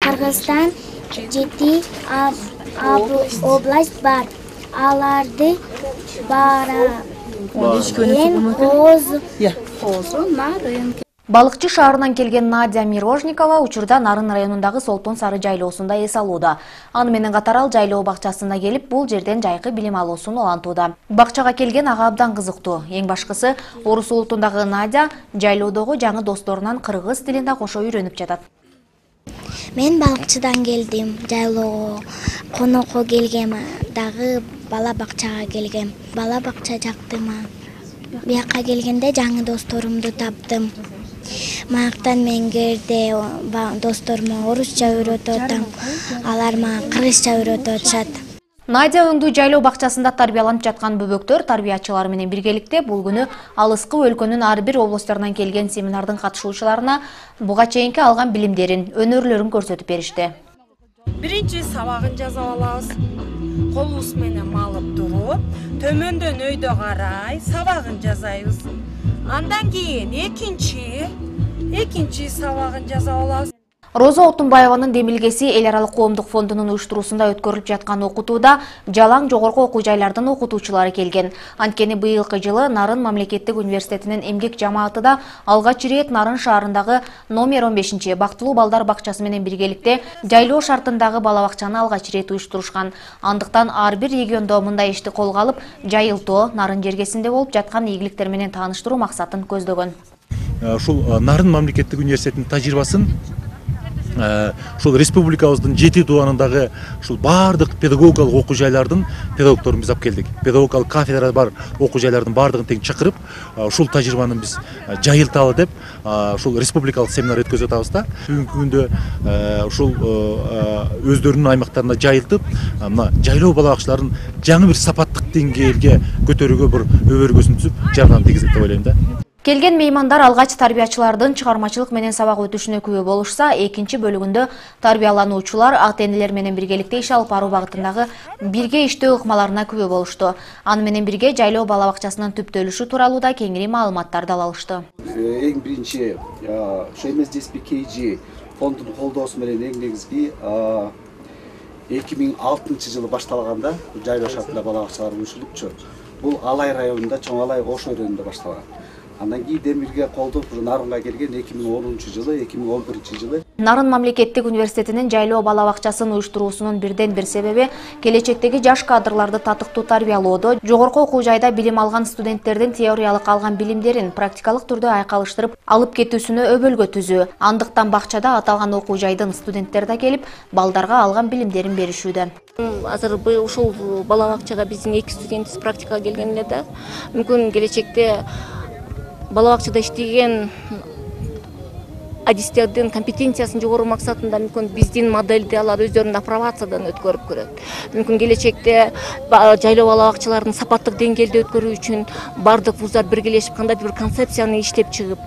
Кыргызстан 7 область бар. Аларды Балыкчы шаарынан келген Надя Мирожникова учурда Нарын районундагы Солтон Сары жайлоосунда эс алууда. Аны менен катар ал жайлоо бакчасына келип, бул жерден жайкы билим алуусун улантууда. Бакчага келген ага абдан кызыктуу. Эң башкысы, Орус улутундагы Надя жайлоодогу жаңы досторунан кыргыз тилинде кошо үйрөнүп жатат. Мен балыкчыдан келдим, жайлоого конокко келгем, дагы бала бакчага келгем. Бала бакча жактыма. Бияка келгенде жаңы досторумду таптым. Мактан мен жерде досторума орусча үйрөтүп атам, алар мага кыргызча үйрөтүп атышат. Надя өңдүү жайлоо бакчасында тарбияланып жаткан бөбөктөр тарбиячылар менен биргеликте бул күнү алыскы өлкөнүн ар бир областтарынан келген семинардын катышуучуларына буга чейинки алган билимдерин, өнөрлөрүн көрсөтүп беришти. Биринчи сабагын жазып алабыз. Колубуз менен малып туруп, төмөндөн өйдө карай сабагын жазайбыз. Андан кийин экинчи сабагын жазып алабыз. Роза Отунбаеванын демилгеси эл аралык коомдук фондунун уюштуруусунда өткөрүлүп жаткан окутууда жалаң жогорку окуу жайлардын окутуучулары келген. Анткени быйылкы жылы Нарын мамлекеттик университетинин эмгек жамааты алгач ирет Нарын шаарындагы номер 15 бактылуу балдар бакчасы менен биргеликте жайлоо шартындагы бала бакчаны алгач ирет уюштурушкан. Андыктан ар бир региондо мындай ишти колго алып, жайылтоо, Нарын жергесинде болуп жаткан ийгиликтер менен тааныштыруу максатын көздөгөн. Ушул Нарын мамлекеттик университетинин тажрыйбасын ушул республикабыздын 7 дуанындагы ушул бардык педагогикалык окуу жайлардын педагогдорун биз алып келдик. Педагогикалык кафедра бар окуу жайлардын бардыгын тең чакырып, ушул тажрыйбаны биз жайылталы деп, ушул республикалык семинар өткөзүп атабыз да. Бүгүнкү күндө ушул өздөрүнүн аймактарына жайылтып, мына жайлоо бала бакчаларын жаңы бир сапаттык деңгээлге көтөрүүгө бир өбөргөсүн түзүп жардам тийгизет деп ойлойм да. Келген меймандар алгач тарбиячылардын чыгармачылык менен сабак өтүшүнө күбө болушса, экинчи бөлүгүндө тарбиялануучулар ата-энелер менен биргеликте иш алып баруу багытындагы бирге иштөө ыкмаларына күбө болушту. Аны менен бирге жайлоо бала бакчасынын түптөлүшү тууралуу да кеңири маалыматтарды ала алышты. Эң биринчи MSDSP-KG фондунун колдоосу менен эң негизги 2006-жылы башталганда жайлоо шартында бала бакчалар уюштурулупчу. Бул Алай районунда, Чоң Алай Ош өрөөнүндө башталган. Андан кийин бирге колдоп Нарынга келген 2010-жылы, 2011-жылы. Нарын мамлекеттик университетинин жайлоо бала бакчасын уюштуруусунун бирден бир себеби келечектеги жаш кадрларды татыктуу тарбиялоодо, жогорку окуу жайда билим алган студенттердин теориялык алган билимдерин практикалык түрдө айкалыштырып алып кетүүсүнө өбөлгө түзүү. Андыктан бакчада аталган окуу жайдын студенттери да келип, балдарга алган билимдерин беришүүдө. Азыр ушул бала бакчага биздин 2 студентибиз практикага келген эле да. Мүмкүн келечекте бала бакчада иштеген адистердин компетенциясын жогору максатында мүмкүн биздин моделди алар өздөрүнүн апробациядан өткөрүп көрөт. Мүмкүн келечекте жайлоо бала бакчаларын сапаттык деңгээлде өткөрүү үчүн бардык вуздар биргелешип кандайдыр бир концепцияны иштеп чыгып,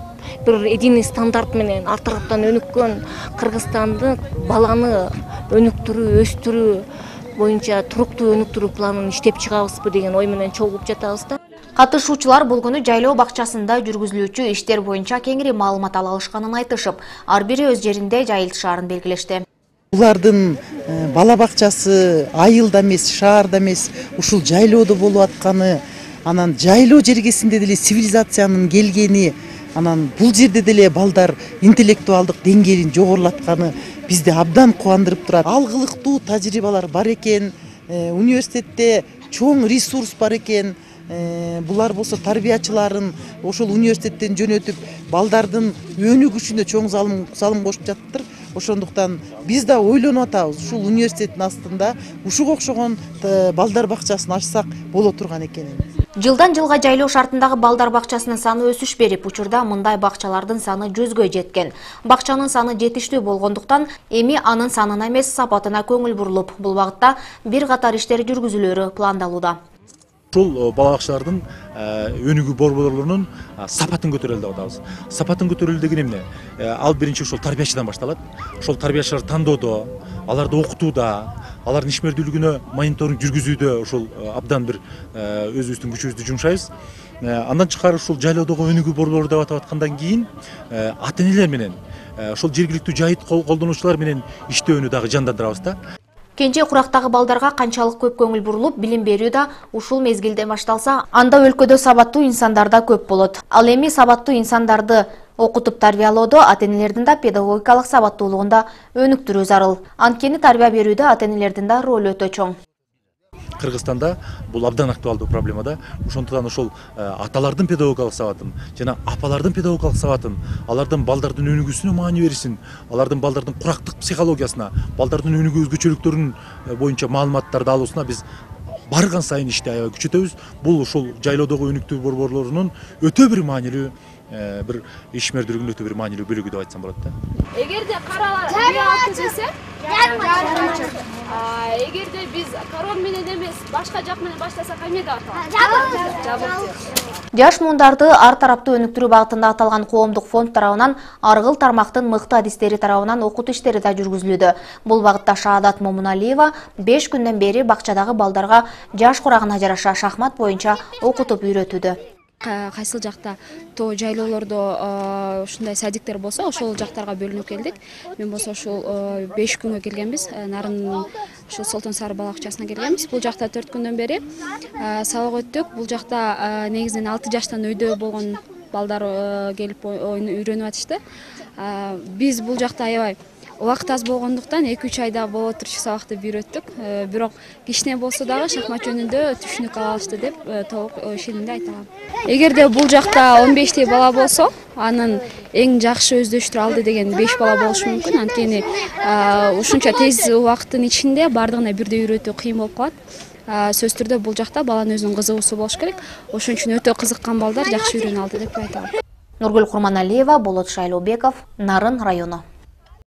бир эдиный стандарт менен ар тараптан өнүккөн Кыргызстандын баланы өнүктүрүү, өстүрүү боюнча туруктуу өнүктүрүү планын иштеп чыгабызбы деген ой менен чогулуп жатабыз да. Катышуучулар бул күнү жайлоо бакчасында жүргүзүлүүчү иштер боюнча кеңири маалымат ала алышканын айтышып, ар бири өз жеринде жайылтышаарын белгилешти. Булардын бала бакчасы айылда эмес, шаарда эмес, ушул жайлоодо болуп атканы, анан жайлоо жергесинде деле цивилизациянын келгени, анан бул жерде деле балдар интеллектуалдык деңгээлин жогорулатканы бизди абдан кубандырып турат. Алгылыктуу тажрыйбалар бар экен, университетте чоң ресурс бар экен. Булар болсо тарбиячыларын ошол университеттен жөнөтүп, балдардын өнүгүшүнө чоң салым кошуп жатыптыр. Ошондуктан биз да ойлонуп атабыз, ушул университеттин астында ушуга окшогон балдар бакчасын ачсак боло турган экенин. Жылдан жылга жайлоо шартындагы балдар бакчасынын саны өсүш берип, учурда мындай бакчалардын саны 100гө жеткен. Бакчанын саны жетиштүү болгондуктан эми анын санына эмес, сапатына көңүл бурулуп, бул багытта бир катар иштер жүргүзүлөрү пландалууда. Ушул бала бакчалардын өнүгүү борборлорунун сапатын көтөрөлү деп атабыз. Сапатын көтөрөлү деген эмне? Ал биринчи ошол тарбиячыдан башталат. Ошол тарбиячыларды тандоодо, аларды окутууда, алардын ишмердүүлүгүнө мониторинг жүргүзүүдө ошол абдан бир өзүбүздүн күчүбүздү жумшайбыз. Андан тышкары ушул жайлоодогу өнүгүү борбору деп атап аткандан кийин ата энелер менен ошол жергиликтүү жайыт колдонуучулар менен иштөөнү дагы жандандырабыз да. Кенже курактагы балдарга канчалык көп көңүл бурулуп, билим берүү да ушул мезгилде башталса, анда өлкөдө сабаттуу инсандар да көп болот. Ал эми сабаттуу инсандарды окутуп тарбиялоодо ата энелердин да педагогикалык сабаттуулугун да өнүктүрүү зарыл. Анткени тарбия берүүдө ата энелердин да ролу өтө чоң. Кыргызстанда бул абдан актуалдуу проблема да. Ошондуктан ошол аталардын педагогикалык сабатын жана апалардын педагогикалык сабатын, алардын балдардын өнүгүүсүнө маани беришин, алардын балдардын курактык психологиясына, балдардын өнүгүү өзгөчөлүктөрүн боюнча маалыматтарды алуусуна биз барган сайын ишти аябай күчөтөбүз. Бул ошол жайлоодогу өнүктүү борборлорунун өтө бир маанилүү бир ишмердүүлүгүнүн өтө бир маанилүү бөлүгү деп айтсам болот да. Эгерде каралар десе, эгерде биз корон менен эмес, башка жак менен баштасак эмне деп аталат? Жаш муундарды ар тараптуу өнүктүрүү багытында аталган коомдук фонд тарабынан аргыл тармактын мыкты адистери тарабынан окутуу иштери да жүргүзүлүүдө. Бул багытта Шаадат Момуналиева 5 күндөн бери бакчадагы балдарга жаш курагына жараша шахмат боюнча окутуп үйрөтүүдө. Кайсыл жакта то жайлоолордо ушундай садиктер болсо, ошол жактарга бөлүнүп келдик. Мен болсо ушул 5 күнгө келгенбиз. Нарын ушул Солтон Сары бала бакчасына келгенбиз. Бул жакта 4 күндөн бери сабак өттүк. Бул жакта негизинен 6 жаштан өйдө болгон балдар келип үйрөнүп атышты. Биз бул жакта аябай убакыт аз болгондуктан 2-3 айда боло турчу сабакты үйрөттүк. Бирок кичине болсо дагы шахмат жөнүндө түшүнүк ала алышты деп толук ишенимде айта алам. Эгерде бул жакта 15 бала болсо, анын эң жакшы өздөштүрө алды деген 5 бала болушу мүмкүн. Анткени ушунча тез убакыттын ичинде бардыгына бирдей үйрөтүү кыйын болуп калат. Сөз түрдө бул жакта баланын өзүнүн кызыгуусу болуш керек. Ошон үчүн өтө кызыккан балдар жакшы үйрөнө алды деп айта алам. Нургүл Курманалиева, Болот Шайлообеков, Нарын району.